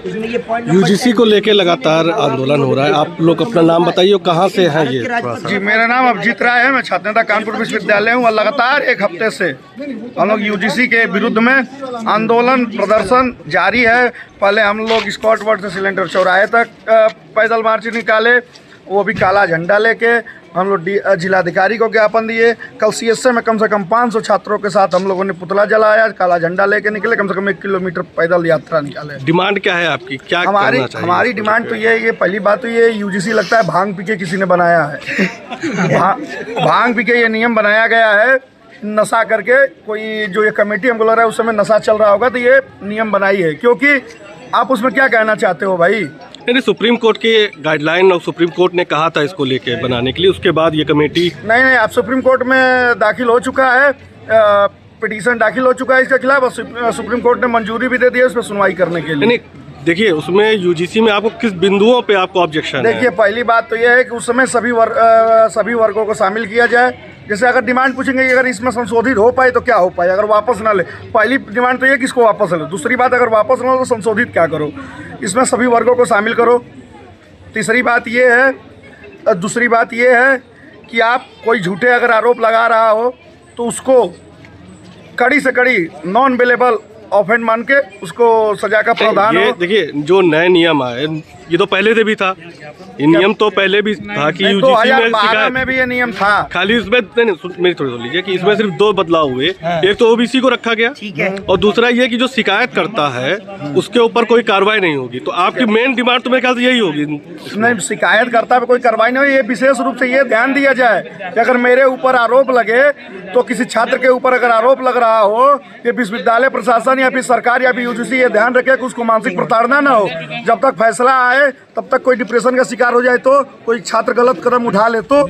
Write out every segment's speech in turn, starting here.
इसमें ये point UGC को लेके लगातार आंदोलन हो रहा है। आप लोग अपना नाम बताइए, कहाँ से हैं ये? जी, मेरा नाम अभिजीत राय है। मैं छात्र नेता कानपुर विश्वविद्यालय हूँ। लगातार एक हफ्ते से हम लोग यूजीसी के विरुद्ध में आंदोलन प्रदर्शन जारी है। पहले हम लोग स्कॉट वर्ड से सिलेंडर चौराहे तक पैदल मार्च निकाले, वो भी काला झंडा लेके। हम लोग जिलाधिकारी को ज्ञापन दिए। कल सीएसए में कम से कम 500 छात्रों के साथ हम लोगों ने पुतला जलाया, काला झंडा लेके निकले, कम से कम 1 किलोमीटर पैदल यात्रा निकाले। डिमांड क्या है आपकी? क्या हमारी डिमांड तो ये पहली बात तो ये यूजीसी लगता है भांग पी के किसी ने बनाया है। भांग पी के ये नियम बनाया गया है, नशा करके कोई जो ये कमेटी हमको लग रहा है उस समय नशा चल रहा होगा तो ये नियम बनाई है। क्योंकि आप उसमें क्या कहना चाहते हो भाई? नहीं, सुप्रीम कोर्ट के गाइडलाइन और सुप्रीम कोर्ट ने कहा था इसको लेके बनाने के लिए, उसके बाद ये कमेटी नहीं, आप सुप्रीम कोर्ट में दाखिल हो चुका है, पिटीशन दाखिल हो चुका है इसके खिलाफ, और सुप्रीम कोर्ट ने मंजूरी भी दे दी है उस पर सुनवाई करने के लिए। नहीं, देखिए उसमें यूजीसी में आपको किस बिंदुओं पे आपको ऑब्जेक्शन है? देखिए, पहली बात तो यह है कि उस समय सभी वर्गों को शामिल किया जाए। जैसे अगर डिमांड पूछेंगे कि अगर इसमें संशोधित हो पाए तो क्या हो पाए, अगर वापस ना ले। पहली डिमांड तो ये कि इसको वापस ले। दूसरी बात, अगर वापस ना लो तो संशोधित क्या करो, इसमें सभी वर्गों को शामिल करो। तीसरी बात ये है, दूसरी बात ये है कि आप कोई झूठे अगर आरोप लगा रहा हो तो उसको कड़ी से कड़ी नॉन बेलेबल ऑफेंड मान के उसको सजा का प्रावधान हो। देखिए, जो नए नियम आए ये तो पहले से भी था, ये नियम तो पहले भी था कि यूजीसी में 2012 में भी ये नियम था। खाली उसमें मेरी थोड़ी सुन लीजिए कि इसमें सिर्फ 2 बदलाव हुए। एक तो ओबीसी को रखा गया, ठीक है, और दूसरा ये कि जो शिकायत करता है उसके ऊपर कोई कार्रवाई नहीं होगी। तो आपकी मेन डिमांड तो मेरे ख्याल से यही होगी। नहीं, शिकायत करता है कोई कार्रवाई नहीं हो। ये विशेष रूप से ये ध्यान दिया जाए कि अगर मेरे ऊपर आरोप लगे तो किसी छात्र के ऊपर अगर आरोप लग रहा हो, ये विश्वविद्यालय प्रशासन या फिर सरकार या फिर यूजीसी ये ध्यान रखे कि उसको मानसिक प्रताड़ना ना हो। जब तक फैसला आए तब तक कोई डिप्रेशन का शिकार हो जाए तो, कोई छात्र गलत कदम उठा ले तो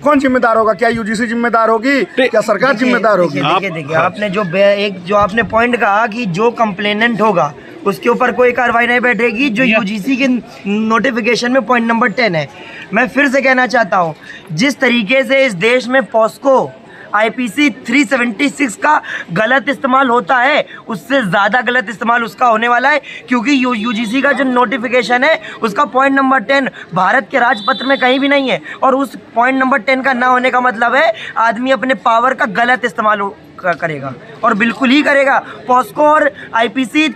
कौन जिम्मेदार होगा? क्या यूजीसी जिम्मेदार होगी? क्या सरकार जिम्मेदार होगी? देखिए, आपने जो आपने पॉइंट कहा कि जो कंप्लेनेंट होगा उसके ऊपर कोई कार्रवाई नहीं बैठेगी, जो यूजीसी के नोटिफिकेशन में पॉइंट नंबर 10 है। मैं फिर से कहना चाहता हूँ, जिस तरीके से इस देश में पॉस्को आईपीसी 376 का गलत इस्तेमाल होता है, उससे ज़्यादा गलत इस्तेमाल उसका होने वाला है। क्योंकि यूजीसी का जो नोटिफिकेशन है उसका पॉइंट नंबर 10 भारत के राजपत्र में कहीं भी नहीं है, और उस पॉइंट नंबर 10 का ना होने का मतलब है आदमी अपने पावर का गलत इस्तेमाल करेगा, और बिल्कुल ही करेगा। पॉस्को और आईपीसी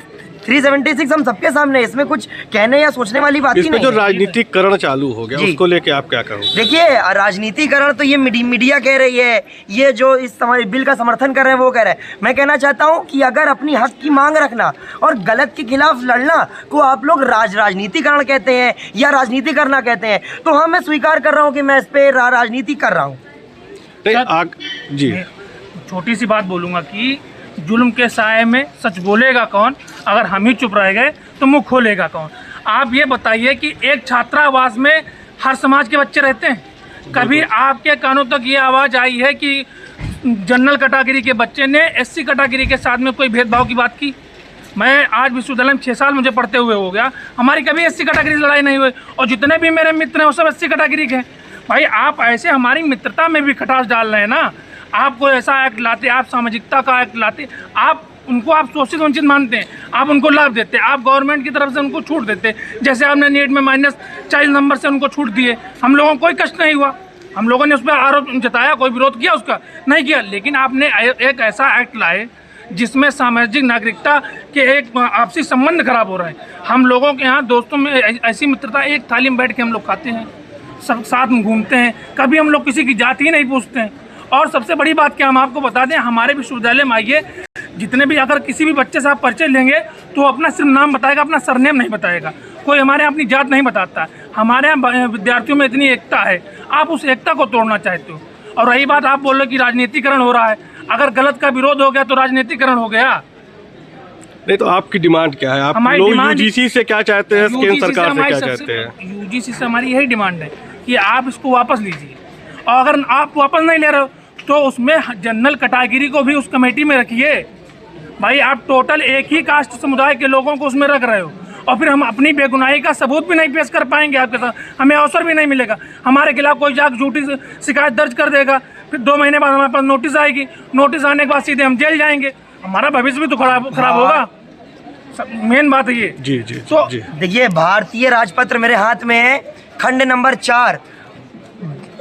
376 हम सबके सामने, इसमें कुछ कहने या सोचने वाली बात ही नहीं है। जो राजनीतिकरण चालू हो गया उसको लेके आप क्या कहोगे? देखिए, राजनीतिकरण तो ये मीडिया कह रही है, ये जो इस बिल का समर्थन कर रहे हैं वो कह रहे हैं। मैं कहना चाहता हूँ कि अगर अपनी हक की मांग रखना और गलत के खिलाफ लड़ना को आप लोग राजनीतिकरण कहते हैं या राजनीति करना कहते हैं, तो हाँ, मैं स्वीकार कर रहा हूँ कि मैं इस पे राजनीति कर रहा हूँ। जी, छोटी सी बात बोलूँगा कि जुल्म के साए में सच बोलेगा कौन? अगर हम ही चुप रह गए तो मुंह खोलेगा कौन? आप ये बताइए कि एक छात्रावास में हर समाज के बच्चे रहते हैं। कभी आपके कानों तक ये आवाज़ आई है कि जनरल कैटेगरी के बच्चे ने एससी कैटेगरी के साथ में कोई भेदभाव की बात की? मैं आज विश्वविद्यालय में 6 साल मुझे पढ़ते हुए हो गया, हमारी कभी एससी कैटेगरी से लड़ाई नहीं हुई, और जितने भी मेरे मित्र हैं वो सब एससी कैटेगरी के हैं। भाई, आप ऐसे हमारी मित्रता में भी खटास डाल रहे हैं ना। आप कोई ऐसा एक्ट लाते, आप सामाजिकता का एक्ट लाते, आप उनको आप शोषित वंचित मानते हैं, आप उनको लाभ देते, आप गवर्नमेंट की तरफ से उनको छूट देते। जैसे आपने नीट में -40 नंबर से उनको छूट दिए, हम लोगों को कोई कष्ट नहीं हुआ, हम लोगों ने उस पर आरोप जताया, कोई विरोध किया उसका नहीं किया। लेकिन आपने एक ऐसा एक्ट लाए जिसमें सामाजिक नागरिकता के एक आपसी संबंध खराब हो रहे हैं। हम लोगों के यहाँ दोस्तों में ऐसी मित्रता, एक थाली में बैठ के हम लोग खाते हैं, सब साथ में घूमते हैं, कभी हम लोग किसी की जाति ही नहीं पूछते हैं। और सबसे बड़ी बात क्या हम आपको बता दें, हमारे विश्वविद्यालय में आइए, जितने भी अगर किसी भी बच्चे से आप परिचय लेंगे तो अपना सिर्फ नाम बताएगा, अपना सरनेम नहीं बताएगा। कोई हमारे यहाँ अपनी जात नहीं बताता। हमारे यहाँ विद्यार्थियों में इतनी एकता है, आप उस एकता को तोड़ना चाहते हो। और रही बात, आप बोल रहे कि राजनीतिकरण हो रहा है, अगर गलत का विरोध हो गया तो राजनीतिकरण हो गया। नहीं, तो आपकी डिमांड क्या है? आप लोग यूजीसी से क्या चाहते हैं, केंद्र सरकार से क्या चाहते हैं? यूजीसी से हमारी यही डिमांड है कि आप इसको वापस लीजिए, और अगर आप वापस नहीं ले रहे हो तो उसमें जनरल कैटेगरी को भी उस कमेटी में रखिए। भाई, आप टोटल एक ही कास्ट समुदाय के लोगों को उसमें रख रहे हो, और फिर हम अपनी बेगुनाही का सबूत भी नहीं पेश कर पाएंगे आपके साथ, हमें अवसर भी नहीं मिलेगा। हमारे खिलाफ कोई जाकर झूठी शिकायत दर्ज कर देगा, फिर 2 महीने बाद हमारे पास नोटिस आएगी, नोटिस आने के बाद सीधे हम जेल जाएंगे, हमारा भविष्य भी तो खराब होगा। मेन बात है ये। जी जी तो जी। देखिए, भारतीय राजपत्र मेरे हाथ में है, खंड नंबर 4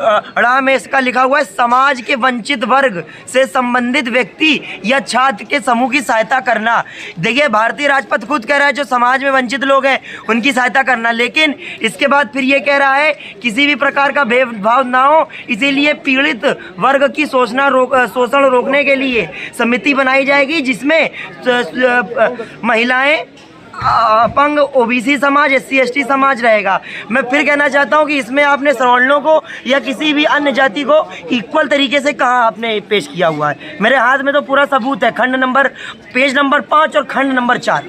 अड़ा में इसका लिखा हुआ है, समाज के वंचित वर्ग से संबंधित व्यक्ति या छात्र के समूह की सहायता करना। देखिए, भारतीय राजपत्र खुद कह रहा है जो समाज में वंचित लोग हैं उनकी सहायता करना, लेकिन इसके बाद फिर ये कह रहा है किसी भी प्रकार का भेदभाव ना हो, इसीलिए पीड़ित वर्ग की शोषण रोकने के लिए समिति बनाई जाएगी जिसमें महिलाएं, अपंग, ओबीसी समाज, SC ST समाज रहेगा। मैं फिर कहना चाहता हूं कि इसमें आपने सवर्णों को या किसी भी अन्य जाति को इक्वल तरीके से कहाँ आपने पेश किया हुआ है। मेरे हाथ में तो पूरा सबूत है, पेज नंबर 5 और खंड नंबर 4।